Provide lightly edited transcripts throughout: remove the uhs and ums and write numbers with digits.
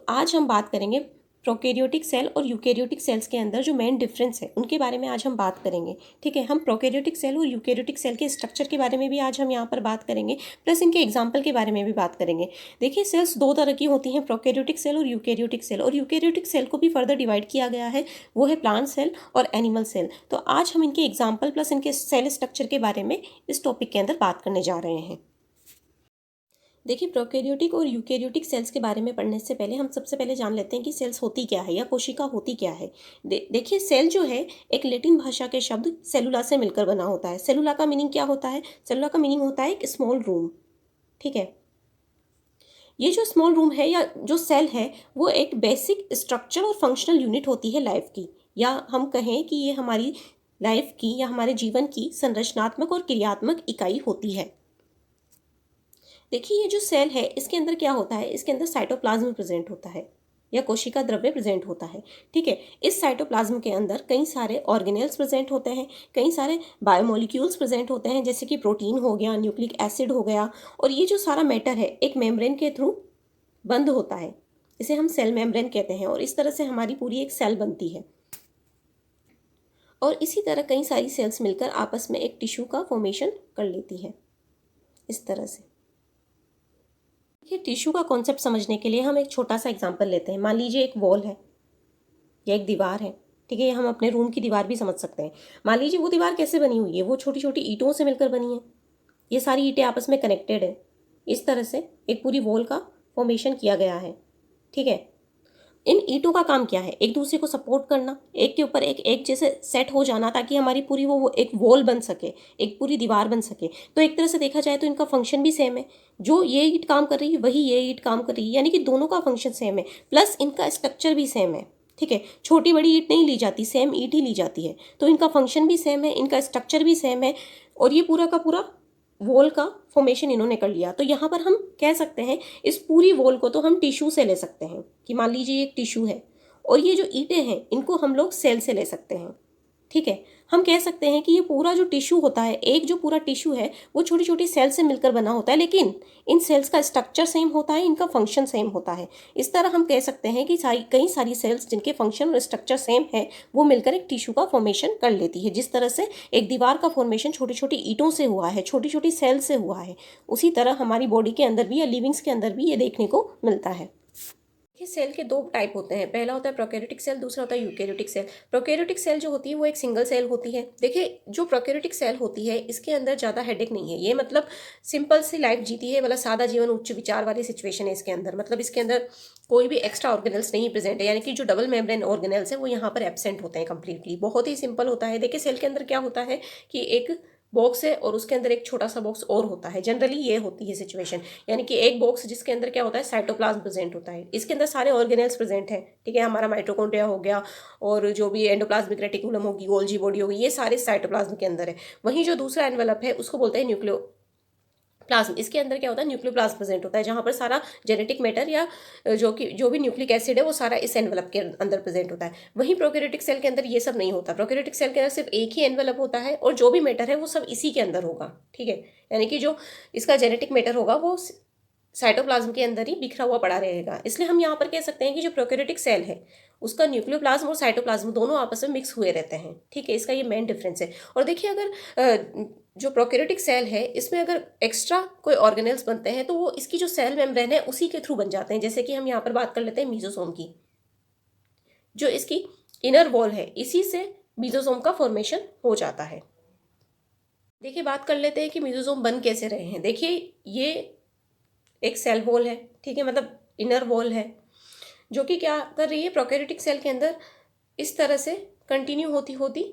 आज हम बात करेंगे प्रोकैरियोटिक सेल और यूकैरियोटिक सेल्स के अंदर जो मेन डिफरेंस है उनके बारे में आज हम बात करेंगे। ठीक है, हम प्रोकैरियोटिक सेल और यूकैरियोटिक सेल के स्ट्रक्चर के बारे में भी आज हम यहाँ पर बात करेंगे, प्लस इनके एग्जाम्पल के बारे में भी बात करेंगे। देखिए, सेल्स दो तरह की होती हैं, प्रोकैरियोटिक सेल और यूकैरियोटिक सेल। और यूकैरियोटिक सेल को भी फर्दर डिवाइड किया गया है, वो है प्लांट सेल और एनिमल सेल। तो आज हम इनके एग्जाम्पल प्लस इनके सेल स्ट्रक्चर के बारे में इस टॉपिक के अंदर बात करने जा रहे हैं। देखिए, प्रोकैरियोटिक और यूकैरियोटिक सेल्स के बारे में पढ़ने से पहले हम सबसे पहले जान लेते हैं कि सेल्स होती क्या है या कोशिका होती क्या है। देखिए, सेल जो है एक लैटिन भाषा के शब्द सेलुला से मिलकर बना होता है। सेलुला का मीनिंग क्या होता है? सेलुला का मीनिंग होता है एक स्मॉल रूम। ठीक है, ये जो स्मॉल रूम है या जो सेल है वो एक बेसिक स्ट्रक्चर और फंक्शनल यूनिट होती है लाइफ की, या हम कहें कि ये हमारी लाइफ की या हमारे जीवन की संरचनात्मक और क्रियात्मक इकाई होती है। देखिए, ये जो सेल है इसके अंदर क्या होता है? इसके अंदर साइटोप्लाज्म प्रेजेंट होता है या कोशिका द्रव्य प्रेजेंट होता है। ठीक है, इस साइटोप्लाज्म के अंदर कई सारे ऑर्गेनेल्स प्रेजेंट होते हैं, कई सारे बायोमोलिक्यूल्स प्रेजेंट होते हैं, जैसे कि प्रोटीन हो गया, न्यूक्लिक एसिड हो गया। और ये जो सारा मैटर है एक मेम्ब्रेन के थ्रू बंद होता है, इसे हम सेल मेम्ब्रेन कहते हैं। और इस तरह से हमारी पूरी एक सेल बनती है। और इसी तरह कई सारी सेल्स मिलकर आपस में एक टिश्यू का फॉर्मेशन कर लेती है, इस तरह से। ये टिश्यू का कॉन्सेप्ट समझने के लिए हम एक छोटा सा एग्जांपल लेते हैं। मान लीजिए एक वॉल है या एक दीवार है। ठीक है, ये हम अपने रूम की दीवार भी समझ सकते हैं। मान लीजिए वो दीवार कैसे बनी हुई है? वो छोटी छोटी ईंटों से मिलकर बनी है। ये सारी ईंटें आपस में कनेक्टेड है। इस तरह से एक पूरी वॉल का फॉर्मेशन किया गया है। ठीक है, इन ईंटों का काम क्या है? एक दूसरे को सपोर्ट करना, एक के ऊपर एक जैसे सेट हो जाना, ताकि हमारी पूरी वो एक वॉल बन सके, एक पूरी दीवार बन सके। तो एक तरह से देखा जाए तो इनका फंक्शन भी सेम है। जो ये ईंट काम कर रही है वही ये ईंट काम कर रही है, यानी कि दोनों का फंक्शन सेम है, प्लस इनका स्ट्रक्चर भी सेम है। ठीक है, छोटी बड़ी ईंट नहीं ली जाती, सेम ईंट ही ली जाती है। तो इनका फंक्शन भी सेम है, इनका स्ट्रक्चर भी सेम है, और ये पूरा का पूरा वॉल का फॉर्मेशन इन्होंने कर लिया। तो यहाँ पर हम कह सकते हैं इस पूरी वॉल को तो हम टिश्यू से ले सकते हैं, कि मान लीजिए एक टिश्यू है, और ये जो ईंटें हैं इनको हम लोग सेल से ले सकते हैं। ठीक है, हम कह सकते हैं कि ये पूरा जो टिश्यू होता है, एक जो पूरा टिश्यू है वो छोटी छोटी सेल से मिलकर बना होता है, लेकिन इन सेल्स का स्ट्रक्चर सेम होता है, इनका फंक्शन सेम होता है। इस तरह हम कह सकते हैं कि कई सारी सेल्स जिनके फंक्शन और स्ट्रक्चर सेम है वो मिलकर एक टिश्यू का फॉर्मेशन कर लेती है। जिस तरह से एक दीवार का फॉर्मेशन छोटी छोटी ईंटों से हुआ है, छोटी छोटी सेल से हुआ है, उसी तरह हमारी बॉडी के अंदर भी या लिविंग्स के अंदर भी ये देखने को मिलता है। सेल के दो टाइप होते हैं, पहला होता है प्रोकैरियोटिक सेल, दूसरा होता है यूकैरियोटिक सेल। प्रोकैरियोटिक सेल जो होती है वो एक सिंगल सेल होती है। देखिए, जो प्रोकैरियोटिक सेल होती है इसके अंदर ज़्यादा हेडेक नहीं है, ये मतलब सिंपल सी लाइफ जीती है, मतलब सादा जीवन उच्च विचार वाली सिचुएशन है इसके अंदर। मतलब इसके अंदर कोई भी एक्स्ट्रा ऑर्गेनल्स नहीं प्रेजेंट है, यानी कि जो डबल मेम्ब्रेन ऑर्गेनल्स है वो यहाँ पर एब्सेंट होते हैं कम्प्लीटली। बहुत ही सिंपल होता है। देखिए, सेल के अंदर क्या होता है कि एक बॉक्स है और उसके अंदर एक छोटा सा बॉक्स और होता है। जनरली ये होती है सिचुएशन, यानी कि एक बॉक्स जिसके अंदर क्या होता है, साइटोप्लाज्म प्रेजेंट होता है, इसके अंदर सारे ऑर्गेनेल्स प्रेजेंट है। ठीक है, हमारा माइटोकॉन्ड्रिया हो गया और जो भी एंडोप्लाज्मिक रेटिकुलम होगी, गोल्जी बॉडी होगी, ये सारे साइटोप्लाज्म के अंदर है। वहीं जो दूसरा एनवेलप है उसको बोलते हैं न्यूक्लियोप्लाज्म। इसके अंदर क्या होता है, न्यूक्लियोप्लाज्म प्रेजेंट होता है, जहाँ पर सारा जेनेटिक मैटर या जो भी न्यूक्लिक एसिड है वो सारा इस एनवेलप के अंदर प्रेजेंट होता है। वहीं प्रोकैरियोटिक सेल के अंदर ये सब नहीं होता। प्रोकैरियोटिक सेल के अंदर सिर्फ एक ही एनवेलप होता है और जो भी मैटर है वो सब इसी के अंदर होगा। ठीक है, यानी कि जो इसका जेनेटिक मैटर होगा वो साइटोप्लाज्म के अंदर ही बिखरा हुआ पड़ा रहेगा। इसलिए हम यहाँ पर कह सकते हैं कि जो प्रोकैरियोटिक सेल है उसका न्यूक्लियोप्लाज्म और साइटोप्लाज्म दोनों आपस में मिक्स हुए रहते हैं। ठीक है, इसका ये मेन डिफरेंस है। और देखिए, अगर जो प्रोकैरियोटिक सेल है इसमें अगर एक्स्ट्रा कोई ऑर्गेनेल्स बनते हैं तो वो इसकी जो सेल मेम्ब्रेन है उसी के थ्रू बन जाते हैं। जैसे कि हम यहाँ पर बात कर लेते हैं मीजोसोम की, जो इसकी इनर वॉल है, इसी से मीजोसोम का फॉर्मेशन हो जाता है। देखिए, बात कर लेते हैं कि मीजोसोम बन कैसे रहे हैं। देखिए, ये एक सेल वॉल है, ठीक है, मतलब इनर वॉल है, जो कि क्या कर रही है, प्रोकैरियोटिक सेल के अंदर इस तरह से कंटिन्यू होती होती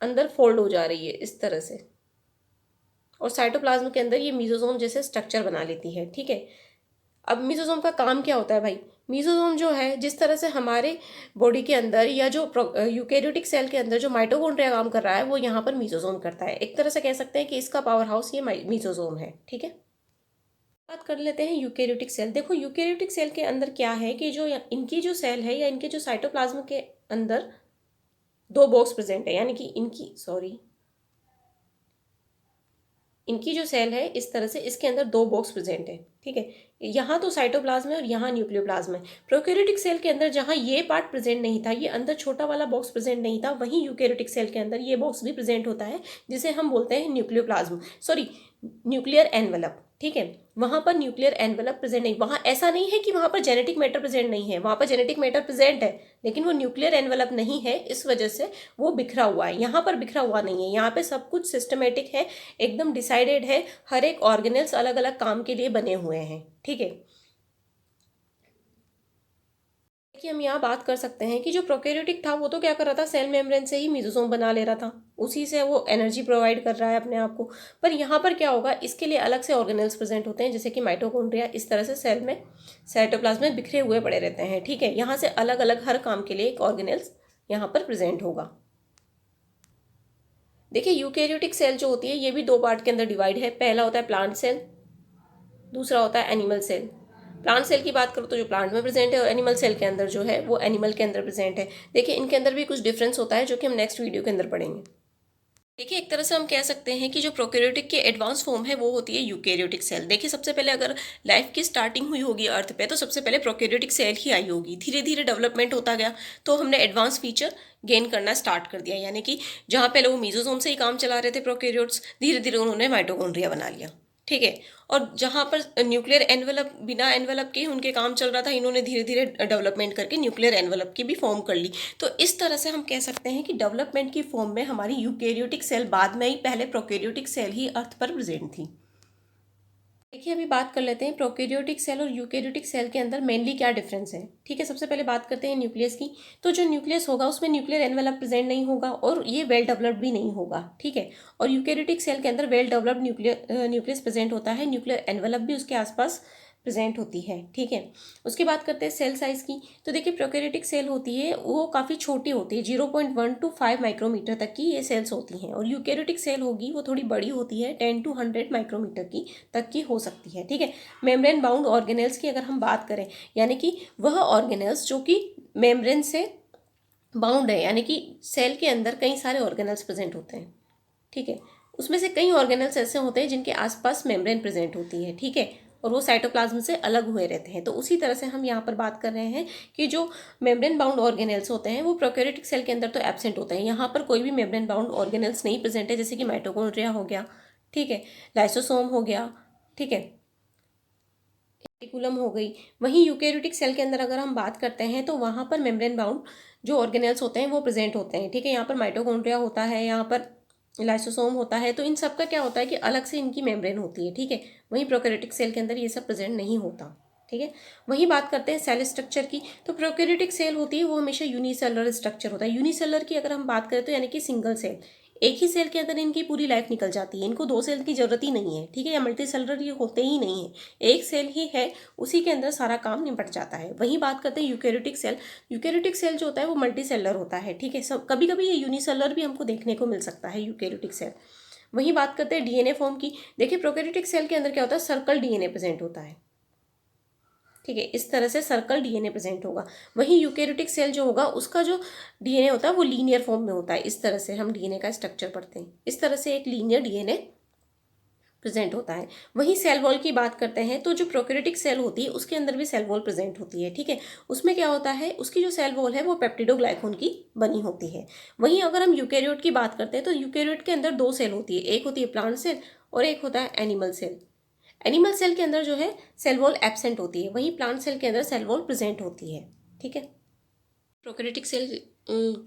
अंदर फोल्ड हो जा रही है, इस तरह से। और साइटोप्लाज्म के अंदर ये मीजोसोम जैसे स्ट्रक्चर बना लेती है। ठीक है, अब मीजोसोम का काम क्या होता है भाई? मीजोसोम जो है, जिस तरह से हमारे बॉडी के अंदर या जो यूकैरियोटिक सेल के अंदर जो माइटोकॉन्ड्रिया काम कर रहा है वो यहाँ पर मीजोसोम करता है। एक तरह से कह सकते हैं कि इसका पावर हाउस ये मीजोसोम है। ठीक है, बात कर लेते हैं यूकैरियोटिक सेल। देखो, यूकैरियोटिक सेल के अंदर क्या है कि जो इनकी जो सेल है या इनके जो साइटोप्लाज्म के अंदर दो बॉक्स प्रेजेंट है, यानी कि इनकी जो सेल है इस तरह से इसके अंदर दो बॉक्स प्रेजेंट है। ठीक है, यहाँ तो साइटोप्लाज्म है और यहाँ न्यूक्लियोप्लाज्म है। प्रोकैरियोटिक सेल के अंदर जहाँ ये पार्ट प्रेजेंट नहीं था, ये अंदर छोटा वाला बॉक्स प्रेजेंट नहीं था, वहीं यूकैरियोटिक सेल के अंदर ये बॉक्स भी प्रेजेंट होता है, जिसे हम बोलते हैं न्यूक्लियोप्लाज्म, सॉरी न्यूक्लियर एनवेलप। ठीक है, वहाँ पर न्यूक्लियर एनवेलप प्रेजेंट नहीं, वहाँ ऐसा नहीं है कि वहाँ पर जेनेटिक मैटर प्रेजेंट नहीं है, वहाँ पर जेनेटिक मैटर प्रेजेंट है, लेकिन वो न्यूक्लियर एनवेलप नहीं है, इस वजह से वो बिखरा हुआ है। यहाँ पर बिखरा हुआ नहीं है, यहाँ पे सब कुछ सिस्टमेटिक है, एकदम डिसाइडेड है, हर एक ऑर्गेनेल्स अलग अलग काम के लिए बने हुए हैं। ठीक है, कि हम यहाँ बात कर सकते हैं कि जो प्रोकैरियोटिक था वो तो क्या कर रहा था, सेल मेम्ब्रेन से ही मेसोसोम बना ले रहा था, उसी से वो एनर्जी प्रोवाइड कर रहा है अपने आप को। पर यहाँ पर क्या होगा, इसके लिए अलग से ऑर्गेनेल्स प्रेजेंट होते हैं, जैसे कि माइटोकॉन्ड्रिया, इस तरह से सेल में साइटोप्लाज्म में बिखरे हुए पड़े रहते हैं। ठीक है, यहाँ से अलग अलग हर काम के लिए एक ऑर्गेनेल्स यहाँ पर प्रेजेंट होगा। देखिए, यूकैरियोटिक सेल जो होती है ये भी दो पार्ट के अंदर डिवाइड है। पहला होता है प्लांट सेल, दूसरा होता है एनिमल सेल। प्लांट सेल की बात करो तो जो प्लांट में प्रेजेंट है, और एनिमल सेल के अंदर जो है वो एनिमल के अंदर प्रेजेंट है। देखिए, इनके अंदर भी कुछ डिफरेंस होता है जो कि हम नेक्स्ट वीडियो के अंदर पढ़ेंगे। देखिए, एक तरह से हम कह सकते हैं कि जो प्रोकैरियोटिक की एडवांस फॉर्म है वो होती है यूकैरियोटिक सेल। देखिए, सबसे पहले अगर लाइफ की स्टार्टिंग हुई होगी अर्थ पे, तो सबसे पहले प्रोकैरियोटिक सेल ही आई होगी। धीरे धीरे डेवलपमेंट होता गया तो हमने एडवांस फीचर गेन करना स्टार्ट कर दिया, यानी कि जहाँ पहले वो मीजोसोम से ही काम चला रहे थे प्रोकैरियोट्स, धीरे धीरे उन्होंने माइटोकॉन्ड्रिया बना लिया। ठीक है, और जहाँ पर न्यूक्लियर एनवेलप, बिना एनवेलप के उनके काम चल रहा था, इन्होंने धीरे धीरे डेवलपमेंट करके न्यूक्लियर एनवेलप की भी फॉर्म कर ली। तो इस तरह से हम कह सकते हैं कि डेवलपमेंट की फॉर्म में हमारी यूकैरियोटिक सेल बाद में ही, पहले प्रोकैरियोटिक सेल ही अर्थ पर प्रेजेंट थी। देखिए, अभी बात कर लेते हैं प्रोकैरियोटिक सेल और यूकैरियोटिक सेल के अंदर मेनली क्या डिफरेंस है। ठीक है, सबसे पहले बात करते हैं न्यूक्लियस की। तो जो न्यूक्लियस होगा उसमें न्यूक्लियर एनवेलप प्रेजेंट नहीं होगा और ये वेल डेवलप्ड भी नहीं होगा। ठीक है, और यूकैरियोटिक सेल के अंदर वेल डेवलप्ड न्यूक्लियस प्रेजेंट होता है, न्यूक्लियर एनवेलप भी उसके आसपास प्रेजेंट होती है। ठीक है, उसकी बात करते हैं सेल साइज की। तो देखिए, प्रोकैरियोटिक सेल होती है वो काफ़ी छोटी होती है, 0.1 to 5 माइक्रोमीटर तक की ये सेल्स होती हैं, और यूकैरियोटिक सेल होगी वो थोड़ी बड़ी होती है, 10 to 100 माइक्रोमीटर की तक की हो सकती है। ठीक है, मेम्ब्रेन बाउंड ऑर्गेनेल्स की अगर हम बात करें, यानी कि वह ऑर्गेनेल्स जो कि मेम्ब्रेन से बाउंड है, यानी कि सेल के अंदर कई सारे ऑर्गेनेल्स प्रेजेंट होते हैं। ठीक है, उसमें से कई ऑर्गेनेल्स ऐसे होते हैं जिनके आसपास मेम्ब्रेन प्रेजेंट होती है। ठीक है, और वो साइटोप्लाज्म से अलग हुए रहते हैं। तो उसी तरह से हम यहाँ पर बात कर रहे हैं कि जो मेम्ब्रेन बाउंड ऑर्गेनेल्स होते हैं वो प्रोकैरियोटिक सेल के अंदर तो एब्सेंट होते हैं। यहाँ पर कोई भी मेम्ब्रेन बाउंड ऑर्गेनेल्स नहीं प्रेजेंट है, जैसे कि माइटोकॉन्ड्रिया हो गया, ठीक है, लाइसोसोम हो गया, ठीक है, रेटिकुलम हो गई। वहीं यूकैरियोटिक सेल के अंदर अगर हम बात करते हैं तो वहाँ पर मेम्ब्रेन बाउंड जो ऑर्गेनेल्स होते हैं वो प्रेजेंट होते हैं। ठीक है, यहाँ पर माइटोकॉन्ड्रिया होता है, यहाँ पर लाइसोसोम होता है, तो इन सब का क्या होता है कि अलग से इनकी मेम्ब्रेन होती है। ठीक है, वहीं प्रोकैरियोटिक सेल के अंदर ये सब प्रेजेंट नहीं होता। ठीक है, वहीं बात करते हैं सेल स्ट्रक्चर की। तो प्रोकैरियोटिक सेल होती है वो हमेशा यूनिसेलुलर स्ट्रक्चर होता है। यूनिसेलुलर की अगर हम बात करें तो यानी कि सिंगल सेल, एक ही सेल के अंदर इनकी पूरी लाइफ निकल जाती है, इनको दो सेल की जरूरत ही नहीं है। ठीक है, या मल्टी सेलुलर ये होते ही नहीं है, एक सेल ही है, उसी के अंदर सारा काम निपट जाता है। वहीं बात करते हैं यूकैरियोटिक सेल। यूकैरियोटिक सेल जो होता है वो मल्टी सेलुलर होता है। ठीक है, सब कभी कभी ये यूनिसेलुलर भी हमको देखने को मिल सकता है यूकैरियोटिक सेल। वहीं बात करते हैं डीएनए फॉर्म की। देखिए, प्रोकैरियोटिक सेल के अंदर क्या होता है, सर्कल डीएनए प्रेजेंट होता है। ठीक है, इस तरह से सर्कल डीएनए प्रेजेंट होगा। वहीं यूकैरियोटिक सेल जो होगा उसका जो डीएनए होता है वो लीनियर फॉर्म में होता है। इस तरह से हम डीएनए का स्ट्रक्चर पढ़ते हैं, इस तरह से एक लीनियर डीएनए प्रेजेंट होता है। वहीं सेल वॉल की बात करते हैं तो जो प्रोकैरियोटिक सेल होती है उसके अंदर भी सेल वॉल प्रेजेंट होती है। ठीक है, उसमें क्या होता है, उसकी जो सेल वॉल है वो पेप्टिडोग्लाइकन की बनी होती है। वहीं अगर हम यूकैरियोट की बात करते हैं तो यूकैरियोट के अंदर दो सेल होती है, एक होती है प्लांट सेल और एक होता है एनिमल सेल। एनिमल सेल के अंदर जो है सेल वॉल एब्सेंट होती है, वहीं प्लांट सेल के अंदर सेल वॉल प्रेजेंट होती है। ठीक है, प्रोकैरियोटिक सेल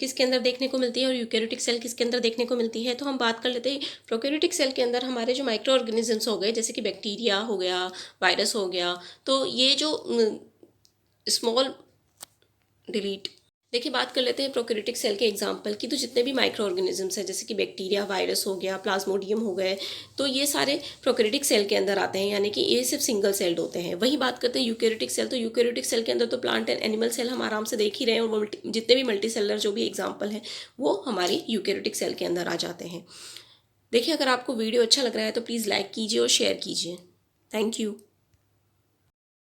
किसके अंदर देखने को मिलती है और यूकैरियोटिक सेल किसके अंदर देखने को मिलती है, तो हम बात कर लेते हैं प्रोकैरियोटिक सेल के अंदर हमारे जो माइक्रो ऑर्गेनिजम्स हो गए, जैसे कि बैक्टीरिया हो गया, वायरस हो गया, तो ये जो स्मॉल डिलीट, देखिए बात कर लेते हैं प्रोकैरियोटिक सेल के एग्जाम्पल की। तो जितने भी माइक्रो ऑर्गेनिजम्स हैं, जैसे कि बैक्टीरिया, वायरस हो गया, प्लाज्मोडियम हो गए, तो ये सारे प्रोकैरियोटिक सेल के अंदर आते हैं, यानी कि ये सिर्फ सिंगल सेल्ड होते हैं। वही बात करते हैं यूकैरियोटिक सेल। तो यूकैरियोटिक सेल के अंदर तो प्लांट एंड एनिमल सेल हम आराम से देख ही रहे हैं, और जितने भी मल्टी सेलर जो भी एग्जाम्पल हैं वो हमारी यूकैरियोटिक सेल के अंदर आ जाते हैं। देखिए, अगर आपको वीडियो अच्छा लग रहा है तो प्लीज़ लाइक कीजिए और शेयर कीजिए। Thank you.